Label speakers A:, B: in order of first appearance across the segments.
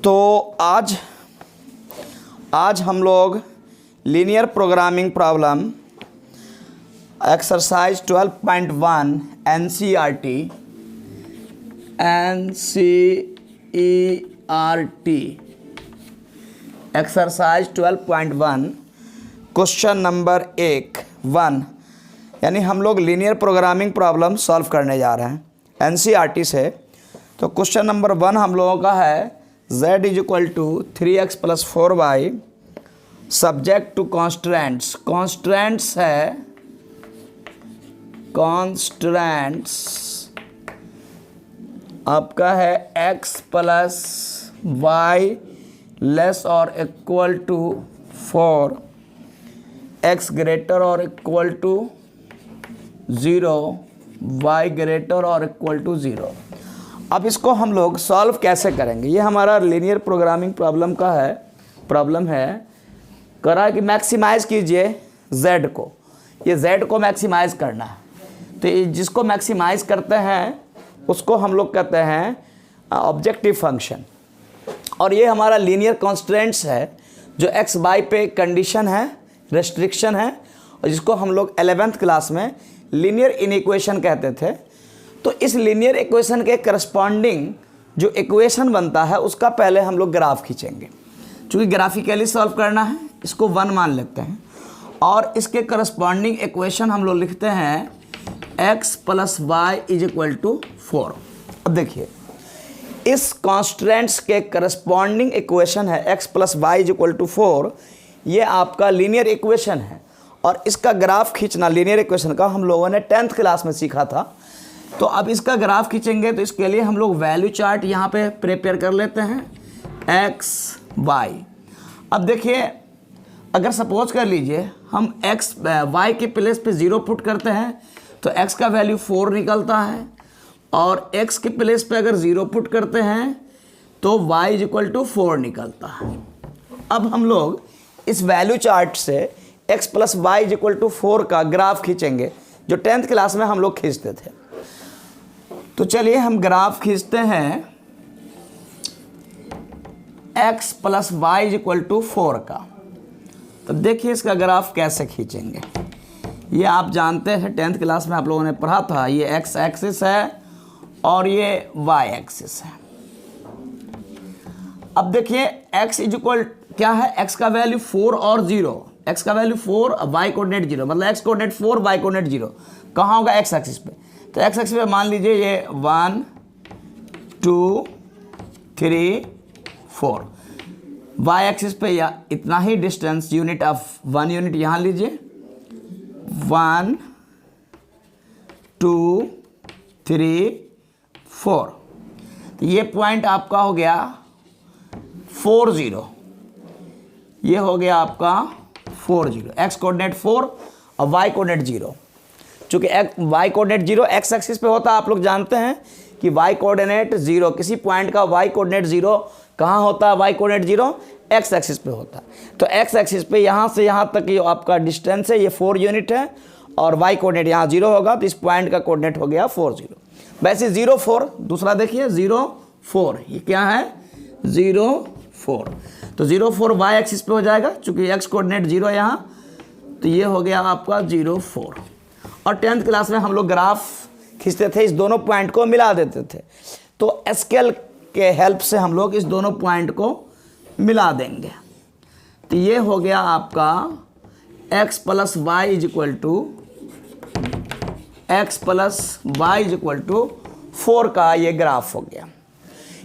A: तो आज हम लोग linear programming problem exercise 12.1 NCERT exercise 12.1 question number 1 यानी हम लोग लीनियर प्रोग्रामिंग प्रॉब्लम सॉल्व करने जा रहे हैं एनसीईआरटी से। तो क्वेश्चन नंबर 1 हम लोगों का है z = 3x + 4y subject to constants. Constants है आपका है x + y लेस और इक्वल टू 4, x ग्रेटर और इक्वल टू 0, y ग्रेटर और इक्वल टू 0। अब इसको हम लोग सॉल्व कैसे करेंगे? ये हमारा लीनियर प्रोग्रामिंग प्रॉब्लम है करा कि मैक्सिमाइज़ कीजिए z को, ये z को मैक्सिमाइज़ करना है। तो जिसको मैक्सिमाइज़ करते हैं उसको हम लोग कहते हैं ऑब्जेक्टिव फंक्शन। और ये हमारा लीनियर कॉन्स्टेंट्स है जो x y पे कंडीशन है, रेस्ट्रिक्शन है, और जिसको हम लोग 11th क्लास में लीनियर इनइक्वेशन कहते थे। तो इस लीनियर इक्वेशन के करस्पॉन्डिंग जो इक्वेशन बनता है उसका पहले हम लोग ग्राफ खींचेंगे। चूँकि ग्राफिकली सॉल्व करना है इसको 1 मान लेते हैं और इसके करस्पॉन्डिंग इक्वेशन हम लोग लिखते हैं x + y = 4। अब देखिए इस कॉन्स्टेंट्स के करस्पॉन्डिंग इक्वेशन है x + y = 4। ये आपका लीनियर इक्वेशन है और इसका ग्राफ खींचना लीनियर इक्वेशन का हम लोगों ने 10th क्लास में सीखा था। तो अब इसका ग्राफ खींचेंगे तो इसके लिए हम लोग वैल्यू चार्ट यहाँ पे प्रिपेयर कर लेते हैं x y। अब देखिए अगर सपोज कर लीजिए हम y के प्लेस पे 0 पुट करते हैं तो x का वैल्यू 4 निकलता है, और x के प्लेस पे अगर 0 पुट करते हैं तो y = 4 निकलता है। अब हम लोग इस वैल्यू चार्ट से x + y = 4 का ग्राफ खींचेंगे जो 10th क्लास में हम लोग खींचते थे। तो चलिए हम ग्राफ खींचते हैं x + y = 4 का। तो देखिए इसका ग्राफ कैसे खींचेंगे। ये आप जानते हैं 10th क्लास में आप लोगों ने पढ़ा था। ये x एक्सिस है और ये y एक्सिस है। अब देखिए x = क्या है, x का वैल्यू 4 और 0, x का वैल्यू 4, y कोऑर्डिनेट 0, मतलब x कोऑर्डिनेट 4, y कोऑर्डिनेट 0 कहाँ होगा, x एक्सिस पे। तो x एक्सिस पे मान लीजिए ये 1 2 3 4, y एक्सिस पे या इतना ही डिस्टेंस यूनिट ऑफ 1 यूनिट यहाँ लीजिए 1 2 3 4। तो ये पॉइंट आपका हो गया 4 0, ये हो गया आपका 4 0, x कोऑर्डिनेट 4 और y कोऑर्डिनेट 0। चूँकि y कोऑर्डिनेट 0 x एक्सिस पे होता है, आप लोग जानते हैं कि y कोऑर्डिनेट 0, किसी पॉइंट का y कोऑर्डिनेट 0 कहाँ होता है, y कोऑर्डिनेट 0 x एक्सिस पे होता है। तो x एक्सिस पे यहाँ से यहाँ तक ये आपका डिस्टेंस है, ये 4 यूनिट है, और y कोऑर्डिनेट यहाँ 0 होगा, तो इस पॉइंट का कोऑर्डिनेट हो गया 4 0। वैसे 0 4 दूसरा देखिए 0 4, ये क्या है 0 4। तो 0 4 y एक्सिस पे हो जाएगा, चूँकि x कोऑर्डिनेट 0 यहाँ, तो ये हो गया आपका 0 4। और 10th क्लास में हम लोग ग्राफ खींचते थे, इस दोनों पॉइंट को मिला देते थे। तो स्केल के हेल्प से हम लोग इस दोनों पॉइंट को मिला देंगे। तो ये हो गया आपका x + y = 4 का ये ग्राफ हो गया।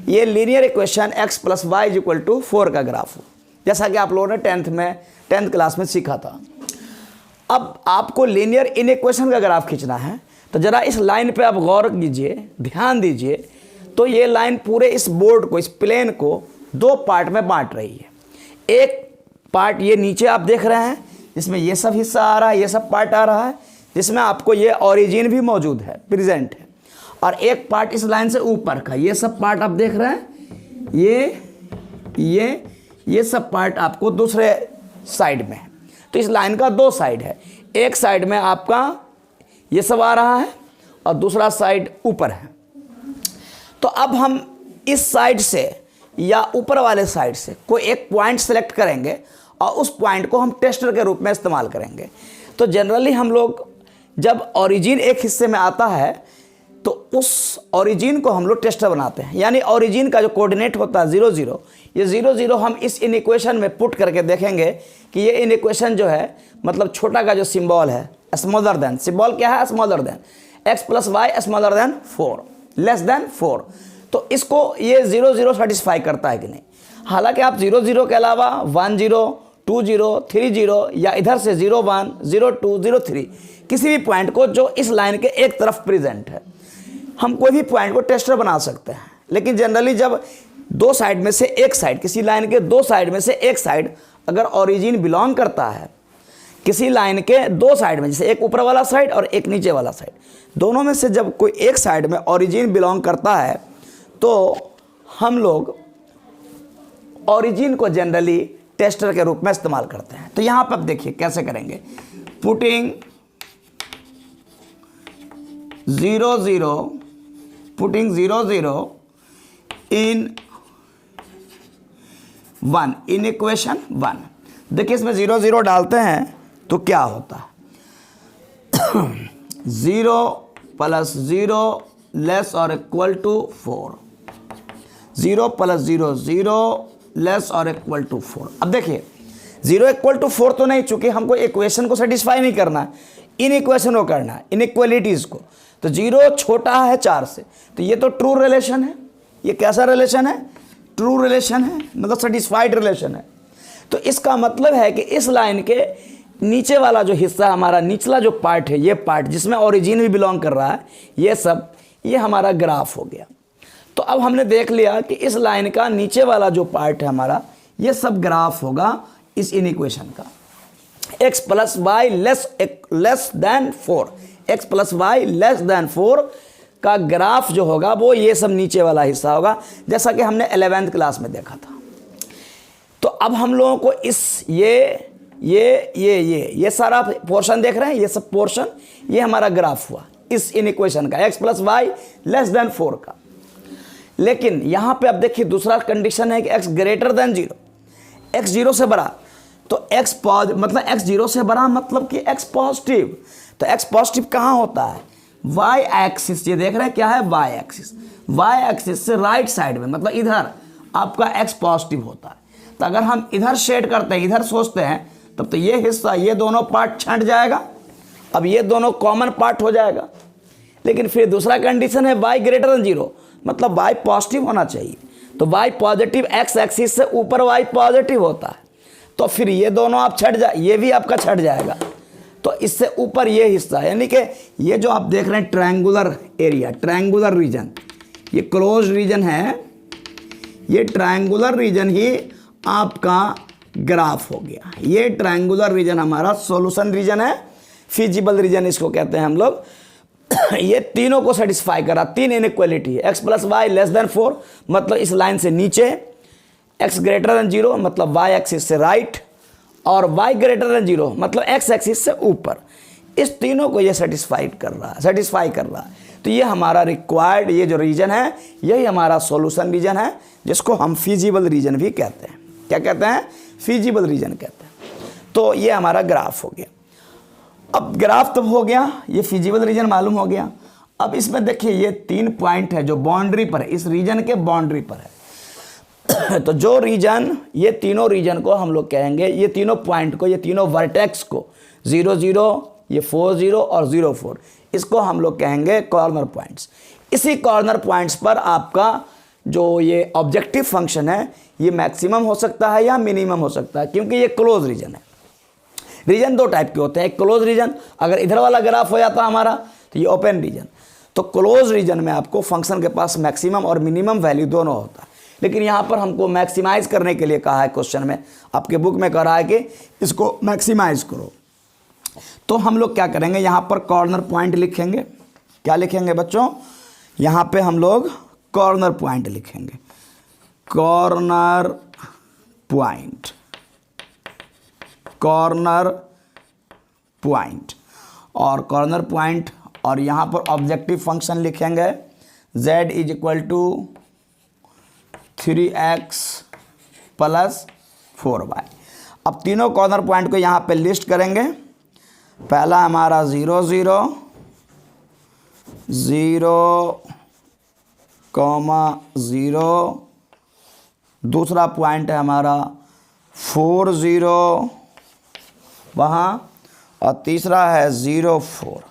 A: ये लीनियर इक्वेशन x + y = 4 का ग्राफ हो, जैसा कि आप लोगों ने 10th क्लास में सीखा था। अब आपको लीनियर इनइक्वेशन का ग्राफ खींचना है, तो ज़रा इस लाइन पे आप गौर कीजिए, ध्यान दीजिए। तो ये लाइन पूरे इस बोर्ड को, इस प्लेन को 2 पार्ट में बांट रही है। एक पार्ट ये नीचे आप देख रहे हैं जिसमें ये सब हिस्सा आ रहा है, ये सब पार्ट आ रहा है, जिसमें आपको ये ओरिजिन भी मौजूद है, प्रेजेंट है। और एक पार्ट इस लाइन से ऊपर का, ये सब पार्ट आप देख रहे हैं, ये सब पार्ट आपको दूसरे साइड में है। तो इस लाइन का 2 साइड है, एक साइड में आपका ये सब आ रहा है और दूसरा साइड ऊपर है। तो अब हम इस साइड से या ऊपर वाले साइड से कोई एक पॉइंट सेलेक्ट करेंगे और उस पॉइंट को हम टेस्टर के रूप में इस्तेमाल करेंगे। तो जनरली हम लोग जब ओरिजिन एक हिस्से में आता है तो उस ओरिजिन को हम लोग टेस्टर बनाते हैं, यानी ओरिजिन का जो कोऑर्डिनेट होता है 0 0, ये 0 0 हम इस इन इक्वेशन में पुट करके देखेंगे कि ये इन इक्वेशन जो है मतलब छोटा का जो सिंबल है स्मॉलर देन, सिंबल क्या है smaller than x plus Y smaller than 4 less than 4, तो इसको ये 0 0 सेटिस्फाई करता है कि नहीं। हालांकि आप 0 0 के अलावा 1 0 2 0 3 0 या इधर से 0 1 0 2 0 3 किसी भी पॉइंट को जो इस लाइन के एक तरफ प्रेजेंट है, हम कोई भी पॉइंट को टेस्टर बना सकते हैं। लेकिन जनरली जब दो साइड में से एक साइड, किसी लाइन के दो साइड में से एक साइड अगर ओरिजिन बिलोंग करता है किसी लाइन के दो साइड में, जैसे एक ऊपर वाला साइड और एक नीचे वाला साइड, दोनों में से जब कोई एक साइड में ओरिजिन बिलोंग करता है तो हम लोग ओरिजिन को जनरली टेस्टर के रूप में इस्तेमाल करते हैं। तो यहां पर आप देखिए कैसे करेंगे, putting 0 0 putting 0 0 in 1 in equation 1। देखिए इसमें 0 0 डालते हैं तो क्या होता है 0 प्लस 0 लेस और इक्वल टू 4, 0 प्लस 0 0 लेस और इक्वल टू 4। अब देखिए 0 इक्वल टू 4 तो नहीं, चूंकि हमको इक्वेशन को सेटिस्फाई नहीं करना है, इन इक्वेशन को करना है, इनइक्वालिटीज को। तो 0 छोटा है 4 से, तो ये तो ट्रू रिलेशन है। ये कैसा रिलेशन है? ट्रू रिलेशन है, मतलब सेटिस्फाइड रिलेशन है। तो इसका मतलब है कि इस लाइन के नीचे वाला जो हिस्सा, हमारा निचला जो पार्ट है, ये पार्ट जिसमें ओरिजिन भी बिलोंग कर रहा है, ये सब ये हमारा ग्राफ हो गया। तो अब हमने देख लिया कि इस लाइन का नीचे वाला जो पार्ट है हमारा, ये सब ग्राफ होगा इस इन इक्वेशन का। x plus Y less than 4, x plus Y less than 4 का ग्राफ जो होगा वो ये सब नीचे वाला हिस्सा होगा, जैसा कि हमने 11th क्लास में देखा था। तो अब हम लोगों को इस ये सारा पोर्शन देख रहे हैं, ये सब पोर्शन, ये हमारा ग्राफ हुआ इस इन इक्वेशन का, x plus Y less than 4 का। लेकिन यहां पे अब देखिए दूसरा कंडीशन है कि x ग्रेटर देन 0, x 0 से बड़ा, तो x मतलब x 0 से बड़ा मतलब कि x पॉजिटिव। तो x पॉजिटिव कहां होता है? y एक्सिस, ये देख रहे हैं क्या है? y एक्सिस, y एक्सिस से राइट साइड में, मतलब इधर आपका x पॉजिटिव होता है। तो अगर हम इधर शेड करते हैं, इधर सोचते हैं, तब तो ये हिस्सा, ये दोनों पार्ट छंट जाएगा, अब ये दोनों कॉमन पार्ट हो जाएगा। लेकिन फिर दूसरा कंडीशन है y ग्रेटर देन 0, मतलब y पॉजिटिव होना चाहिए। तो y पॉजिटिव, x एक्सिस से ऊपर y पॉजिटिव होता है, तो फिर ये दोनों आप छट जाए, ये भी आपका छट जाएगा। तो इससे ऊपर ये हिस्सा, यानी कि ये जो आप देख रहे हैं ट्रायंगुलर एरिया, ट्रायंगुलर रीजन, ये क्लोज रीजन है, ये ट्रायंगुलर रीजन ही आपका ग्राफ हो गया। ये ट्रायंगुलर रीजन हमारा सॉल्यूशन रीजन है, फिजिबल रीजन इसको कहते हैं हम लोग। ये तीनों को सेटिस्फाई करा, तीन इनइक्वालिटी है। x plus Y less than 4 मतलब इस लाइन से नीचे, x ग्रेटर देन 0 मतलब y एक्सिस से राइट, और y ग्रेटर देन 0 मतलब x एक्सिस से ऊपर। इस तीनों को ये सेटिस्फाई कर रहा है। तो ये हमारा रिक्वायर्ड, ये जो रीजन है, यही हमारा सॉल्यूशन रीजन है, जिसको हम फिजिबल रीजन भी कहते हैं। क्या कहते हैं? फिजिबल रीजन कहते हैं। तो ये हमारा ग्राफ हो गया। अब ग्राफ तब हो गया, ये फिजिबल रीजन मालूम हो गया। अब इसमें देखिए ये 3 पॉइंट है जो बाउंड्री पर है, इस रीजन के बाउंड्री पर है। तो जो रीजन, ये तीनों रीजन को हम लोग कहेंगे, ये तीनों पॉइंट को, ये तीनों वर्टेक्स को, 0 0, ये 4 0 और 0 4, इसको हम लोग कहेंगे कॉर्नर पॉइंट्स। इसी कॉर्नर पॉइंट्स पर आपका जो ये ऑब्जेक्टिव फंक्शन है, ये मैक्सिमम हो सकता है या मिनिमम हो सकता है, क्योंकि ये क्लोज रीजन है। रीजन 2 टाइप के होते हैं, एक क्लोज रीजन, अगर इधर वाला ग्राफ हो जाता हमारा तो ये ओपन रीजन। तो क्लोज रीजन में आपको फंक्शन के पास मैक्सिमम और मिनिमम वैल्यू दोनों होता है। लेकिन यहाँ पर हमको मैक्सिमाइज करने के लिए कहा है, क्वेश्चन में आपके बुक में कह रहा है कि इसको मैक्सिमाइज करो। तो हम लोग क्या करेंगे, यहाँ पर कॉर्नर पॉइंट लिखेंगे। क्या लिखेंगे बच्चों? यहाँ पे हम लोग कॉर्नर पॉइंट लिखेंगे, कॉर्नर पॉइंट, कॉर्नर पॉइंट, और कॉर्नर पॉइंट, और यहाँ पर ऑब्जेक्टिव फंक्शन लिखेंगे z = 3x प्लस 4y। अब तीनों कॉर्नर पॉइंट को यहाँ पे लिस्ट करेंगे। पहला हमारा 0 0 0 0, दूसरा पॉइंट है हमारा 4 0 वहाँ, और तीसरा है 0 4।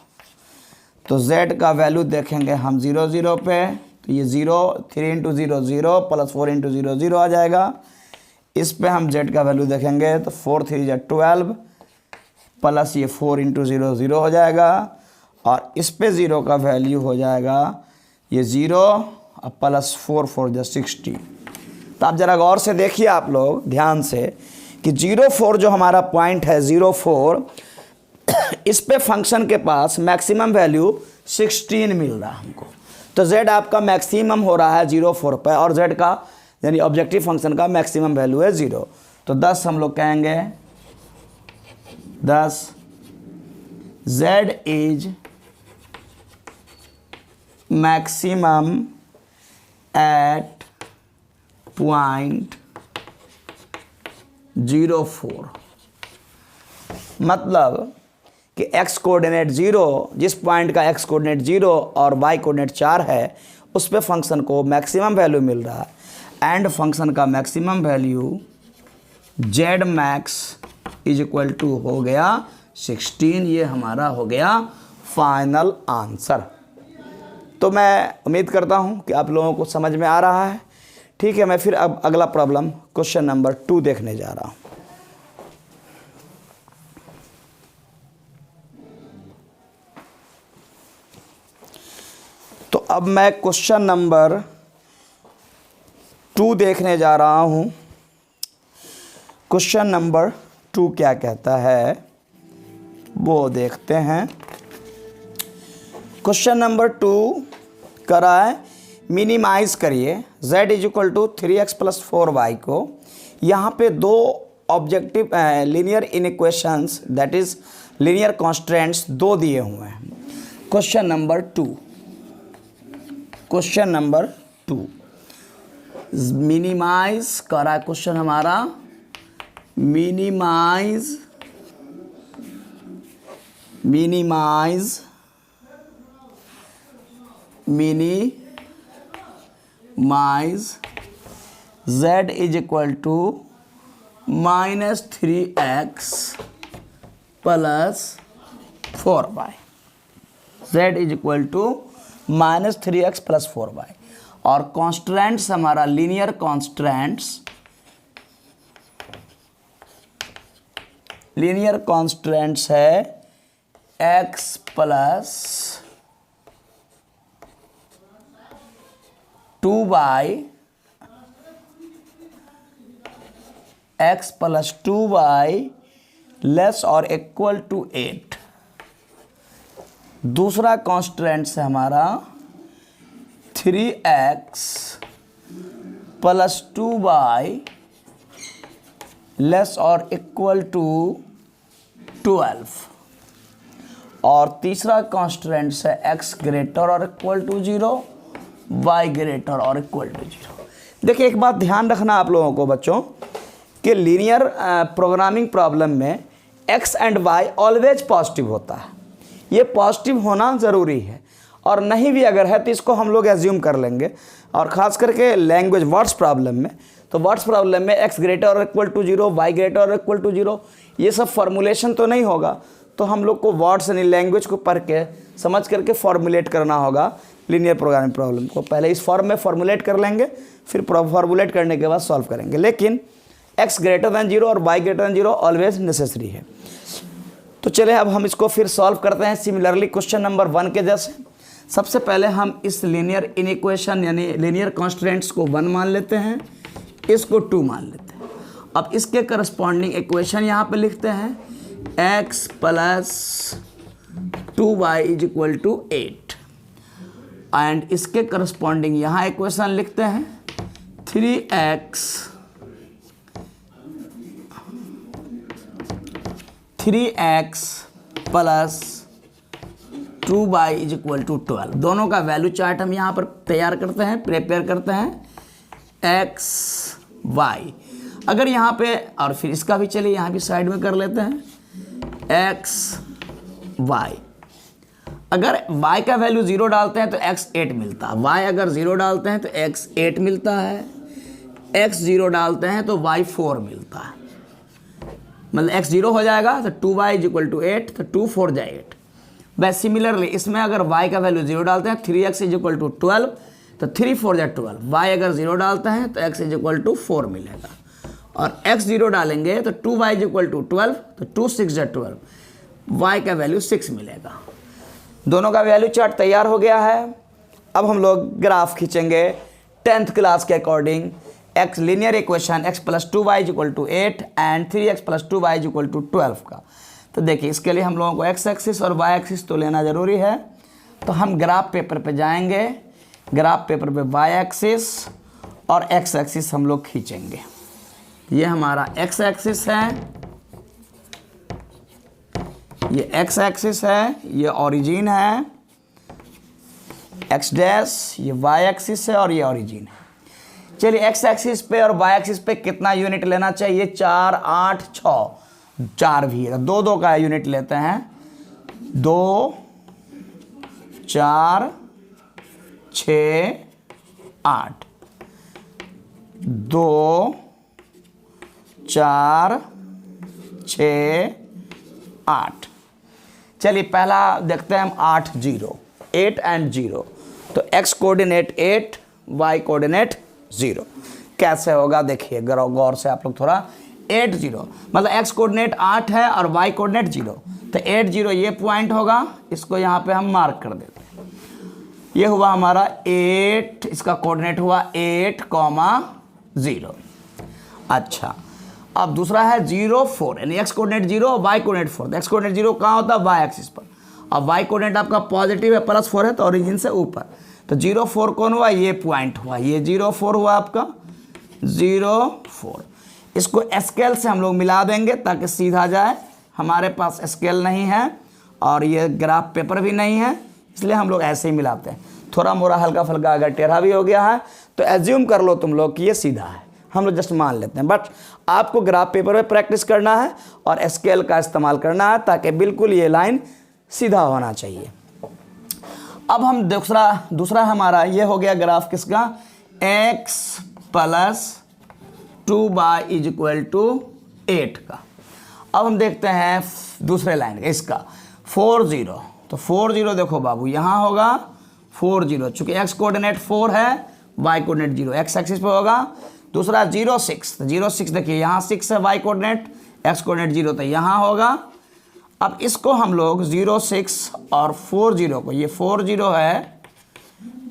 A: तो z का वैल्यू देखेंगे हम 0 0 पे, तो ये 0 3 इंटू 0 0 प्लस 4 इंटू 0 0 आ जाएगा। इस पे हम z का वैल्यू देखेंगे तो 4 3 12 प्लस ये 4 इंटू 0 0 हो जाएगा, और इस पे 0 का वैल्यू हो जाएगा ये 0 प्लस 4 4 60। तो आप ज़रा गौर से देखिए आप लोग ध्यान से कि 0 4 जो हमारा पॉइंट है 0 4, इस पे फंक्शन के पास मैक्सिमम वैल्यू 16 मिल रहा है हमको। तो z आपका मैक्सिमम हो रहा है 0 4 पे, और z का यानी ऑब्जेक्टिव फंक्शन का मैक्सिमम वैल्यू है 0। तो 10 हम लोग कहेंगे 10 z is maximum at point 0 4। मतलब कि x कोऑर्डिनेट 0, जिस पॉइंट का x कोऑर्डिनेट 0 और y कोऑर्डिनेट 4 है, उस पे फंक्शन को मैक्सिमम वैल्यू मिल रहा है। एंड फंक्शन का maximum value z max is equal to हो गया 16। ये हमारा हो गया फाइनल आंसर। तो मैं उम्मीद करता हूँ कि आप लोगों को समझ में आ रहा है। ठीक है, मैं फिर अब अगला प्रॉब्लम क्वेश्चन नंबर 2 देखने जा रहा हूँ। तो अब मैं क्वेश्चन नंबर 2 देखने जा रहा हूँ। क्वेश्चन नंबर 2 क्या कहता है वो देखते हैं। क्वेश्चन नंबर 2 करा है, मिनिमाइज करिए z is equal to 3x plus 4y को। यहाँ पे दो objective linear inequations that is linear constants दो दिए हुए हैं। Question number 2, question number 2 minimise करा क्वेश्चन हमारा, minimise z is equal to -3x plus 4y। z is equal to -3x plus 4y, और कॉन्स्टेंट्स हमारा लीनियर कॉन्स्टेंट्स है x plus 2y, x plus 2y लेस और इक्वल टू 8। दूसरा constants है हमारा 3x प्लस 2y लेस और इक्वल टू 12। और तीसरा कॉन्स्टेंट्स है x ग्रेटर और इक्वल टू 0, y ग्रेटर और इक्वल टू 0। देखिए एक बात ध्यान रखना आप लोगों को बच्चों कि लीनियर प्रोग्रामिंग प्रॉब्लम में x and y always positive होता है। ये पॉजिटिव होना ज़रूरी है, और नहीं भी अगर है तो इसको हम लोग एज्यूम कर लेंगे। और ख़ास करके लैंग्वेज वर्ड्स प्रॉब्लम में, तो वर्ड्स प्रॉब्लम में x ग्रेटर और इक्वल टू 0, y ग्रेटर और इक्वल टू 0, ये सब फॉर्मुलेशन तो नहीं होगा। तो हम लोग को वर्ड्स यानी लैंग्वेज को पढ़ के समझ करके फॉर्मुलेट करना होगा लीनियर प्रोग्रामिंग प्रॉब्लम को। पहले इस फॉर्म में फॉर्मुलेट कर लेंगे, फिर फॉर्मुलेट करने के बाद सॉल्व करेंगे। लेकिन x ग्रेटर दैन 0 और y greater than 0 always necessary है। तो चले अब हम इसको फिर सॉल्व करते हैं सिमिलरली क्वेश्चन नंबर 1 के जैसे। सबसे पहले हम इस लीनियर इनइक्वेशन यानी लीनियर कॉन्स्टेंट्स को 1 मान लेते हैं, इसको 2 मान लेते हैं। अब इसके करस्पॉन्डिंग इक्वेशन यहाँ पे लिखते हैं, x plus 2y is equal to 8, and इसके करस्पॉन्डिंग यहाँ इक्वेशन लिखते हैं 3x plus 2y is equal to 12। दोनों का वैल्यू चार्ट हम यहाँ पर तैयार करते हैं, प्रिपेयर करते हैं। X y. अगर यहाँ पे, और फिर इसका भी चलिए यहाँ भी साइड में कर लेते हैं, एक्स वाई। अगर y का वैल्यू 0 डालते हैं तो x 8 मिलता है, y अगर 0 डालते हैं तो x 8 मिलता है, x 0 डालते हैं तो y 4 मिलता है। मतलब x 0 हो जाएगा तो 2y = 8, तो 2 4 जाए 8। बस सिमिलरली इसमें अगर y का वैल्यू 0 डालते हैं 3x = 12, तो 3 4 जाए 12। y अगर 0 डालते हैं तो x = 4 मिलेगा, और x 0 डालेंगे तो 2y = 12, तो 2 6 जाए 12, y का वैल्यू 6 मिलेगा। दोनों का वैल्यू चार्ट तैयार हो गया है। अब हम लोग ग्राफ खींचेंगे 10th क्लास के according. x linear equation x + 2y = 8 and 3x + 2y = 12 का। तो देखिए इसके लिए हम लोगों को x एक्सिस और y एक्सिस तो लेना ज़रूरी है। तो हम ग्राफ पेपर पे जाएंगे, ग्राफ पेपर पे y एक्सिस और x एक्सिस हम लोग खींचेंगे। ये हमारा x एक्सिस है, ये x एक्सिस है, ये ओरिजिन है x डैश, ये y एक्सिस है और ये ओरिजिन है। चलिए x एक्सिस पे और y एक्सिस पे कितना यूनिट लेना चाहिए? 4 8 6, 4 भी है, 2 2 का यूनिट लेते हैं। 2 4 6 8, 2 4 6 8। चलिए पहला देखते हैं हम 8 0, 8 एंड 0। तो x कोऑर्डिनेट 8, y कोऑर्डिनेट 0। कैसे होगा देखिए गौर से आप लोग थोड़ा। 8 0 मतलब x कोऑर्डिनेट 8 है और y कोऑर्डिनेट 0, तो 8 0 ये पॉइंट होगा, इसको यहाँ पे हम मार्क कर देते हैं। ये हुआ हमारा 8, इसका कोऑर्डिनेट हुआ 8, 0। अच्छा, अब दूसरा है 0 4, यानी x कोऑर्डिनेट 0 y कोऑर्डिनेट 4। तो x कोऑर्डिनेट 0 कहाँ होता है? y एक्सिस पर। अब y कोऑर्डिनेट आपका पॉजिटिव है, +4 है, तो ओरिजिन से ऊपर। तो 0 4 कौन हुआ? ये पॉइंट हुआ, ये 0 4 हुआ आपका 0 4। इसको स्केल से हम लोग मिला देंगे ताकि सीधा जाए। हमारे पास स्केल नहीं है और ये ग्राफ पेपर भी नहीं है, इसलिए हम लोग ऐसे ही मिलाते हैं। थोड़ा मोड़ा हल्का फुल्का अगर टेढ़ा भी हो गया है तो एज्यूम कर लो तुम लोग कि ये सीधा है, हम लोग जस्ट मान लेते हैं। बट आपको ग्राफ पेपर में प्रैक्टिस करना है और स्केल का इस्तेमाल करना है ताकि बिल्कुल ये लाइन सीधा होना चाहिए। अब हम दूसरा हमारा ये हो गया ग्राफ किसका? x + 2y = 8 का। अब हम देखते हैं दूसरे लाइन का, इसका 4 0। तो 4 0 देखो बाबू यहाँ होगा 4 0, चूँकि x कोऑर्डिनेट 4 है, y कोऑर्डिनेट 0, x एक्सिस पे होगा। दूसरा 0 6, तो 0 6 देखिए यहाँ 6 है y कोऑर्डिनेट, x कोऑर्डिनेट 0, तो यहाँ होगा। अब इसको हम लोग 0 6 और 4 0 को, ये 4 0 है,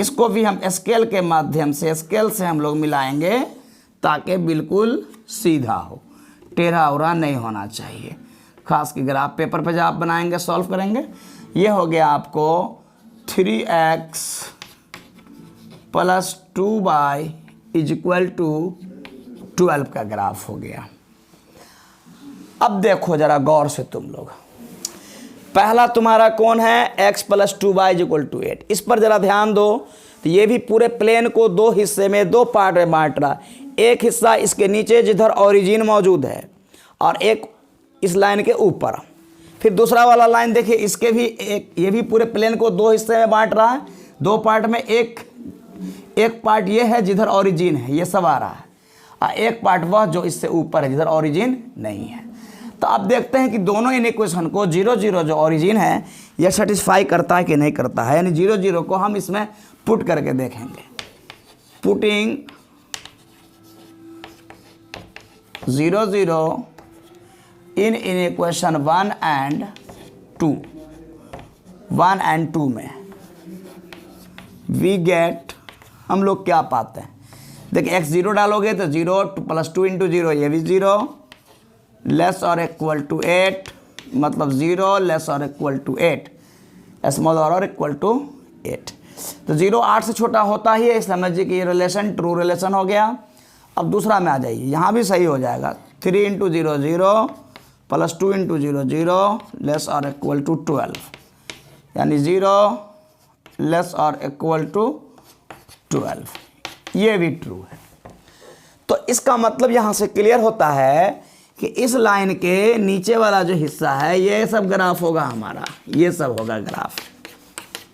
A: इसको भी हम स्केल के माध्यम से, स्केल से हम लोग मिलाएंगे ताकि बिल्कुल सीधा हो, टेढ़ा उड़ा नहीं होना चाहिए। खास कि ग्राफ पेपर पे जब आप बनाएंगे, सॉल्व करेंगे। ये हो गया आपको 3x + 2y = 12 का ग्राफ हो गया। अब देखो जरा गौर से तुम लोग, पहला तुम्हारा कौन है? x + 2y = 8। इस पर जरा ध्यान दो। तो ये भी पूरे प्लेन को 2 हिस्से में, 2 पार्ट में बांट रहा। एक हिस्सा इसके नीचे जिधर ओरिजिन मौजूद है और एक इस लाइन के ऊपर। फिर दूसरा वाला लाइन देखिए, इसके भी ये भी पूरे प्लेन को 2 हिस्से में बांट रहा है। 2 पार्ट में एक पार्ट ये है जिधर ओरिजिन है, ये सब आ रहा है, और एक पार्ट वह जो इससे ऊपर है जिधर ओरिजिन नहीं है। तो अब देखते हैं कि दोनों इन इक्वेशन को 0 0 जो ओरिजिन है यह सेटिस्फाई करता है कि नहीं करता है। यानी 0 0 को हम इसमें पुट करके देखेंगे। पुटिंग 0 0 इन इक्वेशन 1 एंड 2 में वी गेट, हम लोग क्या पाते हैं? देखिए x 0 डालोगे तो 0 + 2 × 0, ये भी 0, <= 8, मतलब 0 <= 8, स्मॉल और = 8। तो 0 8 से छोटा होता ही है, समझिए कि ये रिलेशन ट्रू रिलेशन हो गया। अब दूसरा में आ जाइए, यहाँ भी सही हो जाएगा। 3 × 0 0 + 2 × 0 0 <= 12, यानी 0 <= 12, ये भी ट्रू है। इसका मतलब यहाँ से क्लियर होता है कि इस लाइन के नीचे वाला जो हिस्सा है ये सब ग्राफ होगा हमारा, ये सब होगा ग्राफ,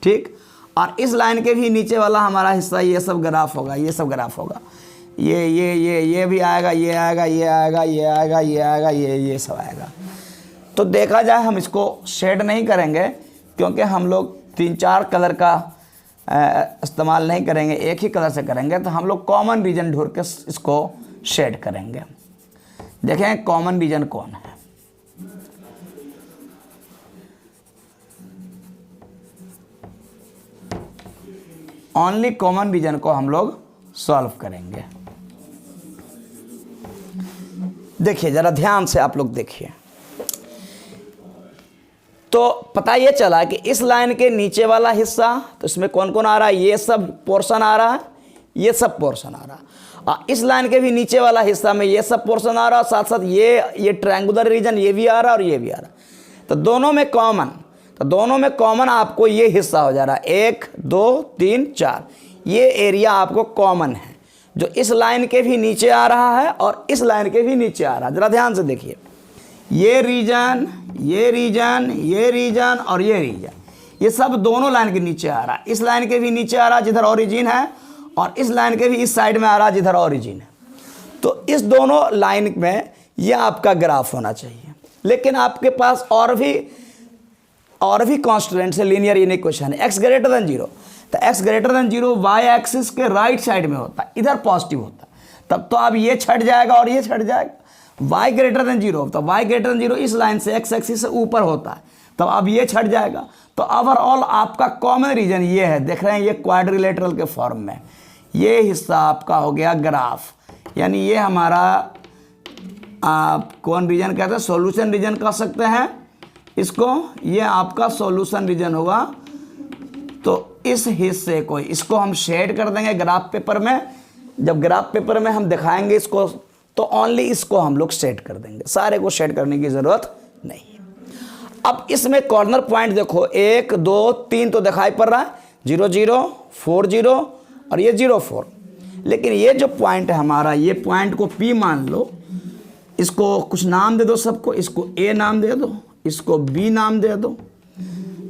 A: ठीक। और इस लाइन के भी नीचे वाला हमारा हिस्सा ये सब ग्राफ होगा, ये सब ग्राफ होगा, ये भी आएगा, ये आएगा, ये आएगा, ये आएगा, ये आएगा, ये सब आएगा। तो देखा जाए हम इसको शेड नहीं करेंगे क्योंकि हम लोग 3-4 कलर का इस्तेमाल नहीं करेंगे, एक ही कलर से करेंगे। तो हम लोग कॉमन रीजन ढूंढ के इसको शेड करेंगे। देखें कॉमन रीजन कौन है। ओनली कॉमन रीजन को हम लोग सॉल्व करेंगे। देखिए जरा ध्यान से आप लोग देखिए, तो पता ये चला कि इस लाइन के नीचे वाला हिस्सा, तो इसमें कौन कौन आ रहा है, ये सब पोर्शन आ रहा है, ये सब पोर्शन आ रहा है। और इस लाइन के भी नीचे वाला हिस्सा में ये सब पोर्शन आ रहा है, साथ साथ ये ट्रायंगुलर रीजन ये भी आ रहा है और ये भी आ रहा है। तो दोनों में कॉमन, तो दोनों में कॉमन आपको ये हिस्सा हो जा रहा है, 1 2 3 4, ये एरिया आपको कॉमन है जो इस लाइन के भी नीचे आ रहा है और इस लाइन के भी नीचे आ रहा है। जरा ध्यान से देखिए, ये रीजन, ये रीजन, ये रीजन और ये रीजन, ये सब दोनों लाइन के नीचे आ रहा है। इस लाइन के भी नीचे आ रहा है जिधर ओरिजिन है, और इस लाइन के भी इस साइड में आ रहा है जिधर ओरिजिन है। तो इस दोनों लाइन में ये आपका ग्राफ होना चाहिए। लेकिन आपके पास और भी कॉन्स्टेंट से लीनियर इक्वेशन है। x ग्रेटर देन 0, तो x greater than 0 y axis के राइट साइड में होता है, इधर पॉजिटिव होता है। तब तो अब ये छट जाएगा और ये छट जाएगा। y ग्रेटर देन 0, तो y ग्रेटर देन 0 इस लाइन से x एक्सिस से ऊपर होता है, तब अब ये छट जाएगा। तो ओवरऑल आपका कॉमन रीजन ये है, देख रहे हैं ये क्वाड्रिलेटरल के फॉर्म में, ये हिस्सा आपका हो गया ग्राफ। यानी ये हमारा कौन रीजन कहते हैं, सॉल्यूशन रीजन कह सकते हैं इसको। ये आपका सॉल्यूशन रीजन होगा। तो इस हिस्से को, इसको हम शेड कर देंगे ग्राफ पेपर में। जब ग्राफ पेपर में हम दिखाएंगे इसको, तो ओनली इसको हम लोग शेड कर देंगे, सारे को शेड करने की ज़रूरत नहीं। अब इसमें कॉर्नर पॉइंट देखो, 1 2 3 तो दिखाई पड़ रहा है, 0 0 4 0 और ये 0 4। लेकिन ये जो पॉइंट है हमारा, ये पॉइंट को P मान लो, इसको कुछ नाम दे दो सबको, इसको A नाम दे दो, इसको B नाम दे दो।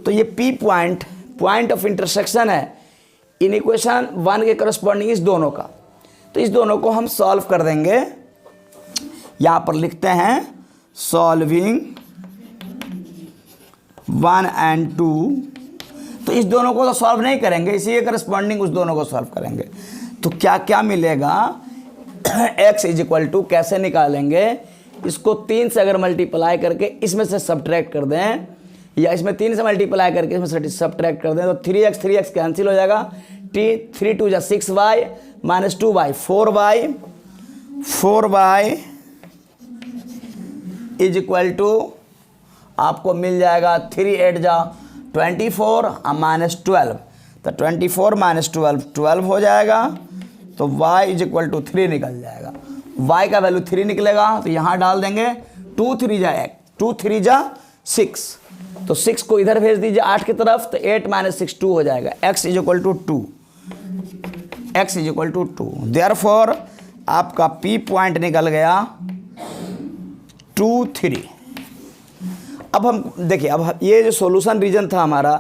A: तो ये P पॉइंट ऑफ इंटरसेक्शन है इन इक्वेशन 1 के करस्पॉन्डिंग इस दोनों का। तो इस दोनों को हम सॉल्व कर देंगे। यहाँ पर लिखते हैं सॉल्विंग 1 and 2। तो इस दोनों को तो सॉल्व नहीं करेंगे, इसी के करस्पॉन्डिंग उस दोनों को सॉल्व करेंगे। तो क्या क्या मिलेगा, x इज इक्वल टू कैसे निकालेंगे, इसको 3 से अगर मल्टीप्लाई करके इसमें से सब्ट्रैक्ट कर दें, या इसमें 3 से मल्टीप्लाई करके इसमें से सब्ट्रैक्ट कर दें, तो 3x कैंसिल हो जाएगा। 3 2 6y minus 2y 4y is equal to आपको मिल जाएगा 3 8 जा 24 और माइनस 12, तो 24 माइनस 12 हो जाएगा। तो y इज इक्वल टू 3 निकल जाएगा। y का वैल्यू 3 निकलेगा, तो यहाँ डाल देंगे 2 3 जा 6, तो 6 को इधर भेज दीजिए 8 की तरफ, तो 8 माइनस 6 2 हो जाएगा। x is equal to 2, x is equal to 2। Therefore आपका P पॉइंट निकल गया 2 3। अब हम देखिए, अब ये जो सॉल्यूशन रीजन था हमारा,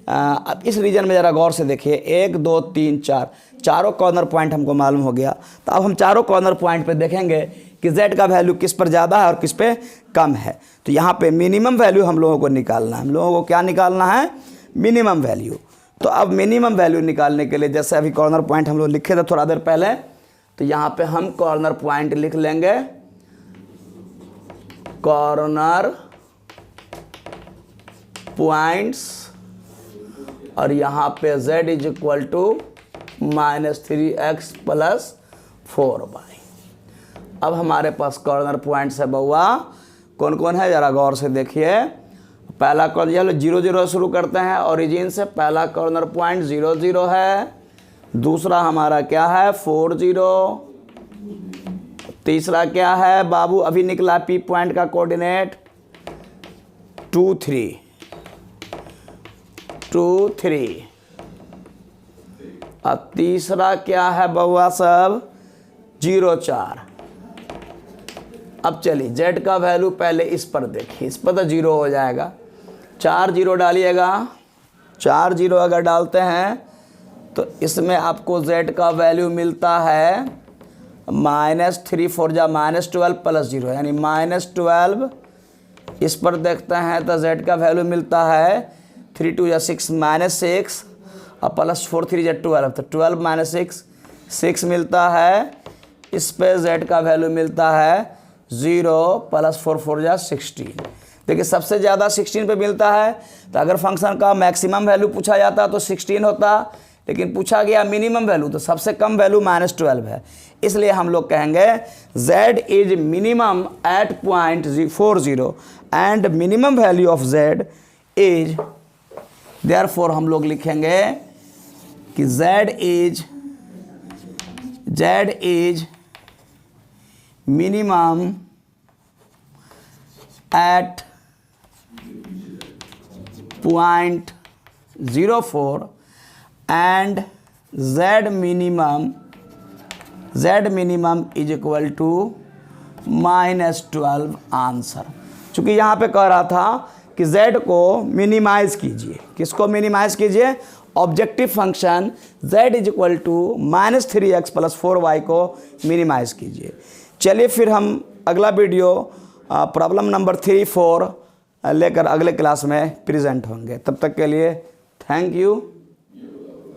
A: अब इस रीजन में ज़रा गौर से देखिए, 1 2 3 4 चारों कॉर्नर पॉइंट हमको मालूम हो गया। तो अब हम चारों कॉर्नर पॉइंट पे देखेंगे कि z का वैल्यू किस पर ज़्यादा है और किस पे कम है। तो यहाँ पे मिनिमम वैल्यू हम लोगों को निकालना है। हम लोगों को क्या निकालना है, मिनिमम वैल्यू। तो अब मिनिमम वैल्यू निकालने के लिए, जैसे अभी कॉर्नर पॉइंट हम लोग लिखे थे थोड़ा देर पहले, तो यहाँ पे हम कॉर्नर पॉइंट लिख लेंगे, कॉर्नर पॉइंट्स, और यहाँ पे z is equal to -3x plus 4y। अब हमारे पास कॉर्नर पॉइंट्स है बउआ, कौन कौन है जरा गौर से देखिए। पहला कॉर्नर 0 0 शुरू करते हैं ओरिजिन से, पहला कॉर्नर पॉइंट 0 0 है। दूसरा हमारा क्या है 4 0। तीसरा क्या है बाबू, अभी निकला P पॉइंट का कोऑर्डिनेट 2 3। अब तीसरा क्या है बउआ सब 0.4। अब चलिए z का वैल्यू पहले इस पर देखिए, इस पर तो 0 हो जाएगा, 4 0 डालिएगा, 4 0 अगर डालते हैं तो इसमें आपको z का वैल्यू मिलता है -3 4 जा -12 प्लस 0 यानी -12। इस पर देखते हैं तो z का वैल्यू मिलता है 3 2 जा 6 -6 और प्लस 4 3 जा 12 तो 12 -6 6 मिलता है। इस पे z का वैल्यू मिलता है 0 प्लस 4 4 जा 16। देखिए सबसे ज़्यादा 16 पे मिलता है, तो अगर फंक्शन का मैक्सिमम वैल्यू पूछा जाता तो 16 होता, लेकिन पूछा गया मिनिमम वैल्यू तो सबसे कम वैल्यू -12 है। इसलिए हम लोग कहेंगे z is minimum at point 40 and minimum value of z is, therefore हम लोग लिखेंगे कि z is minimum at .04 and z minimum is equal to -12 answer. चूँकि यहाँ पे कह रहा था कि z को मिनिमाइज़ कीजिए, किसको मिनिमाइज़ कीजिए, objective function z is equal to -3x + 4y को मिनिमाइज़ कीजिए। चलिए फिर हम अगला वीडियो प्रॉब्लम नंबर 3 4 लेकर अगले क्लास में प्रेजेंट होंगे। तब तक के लिए थैंक यू।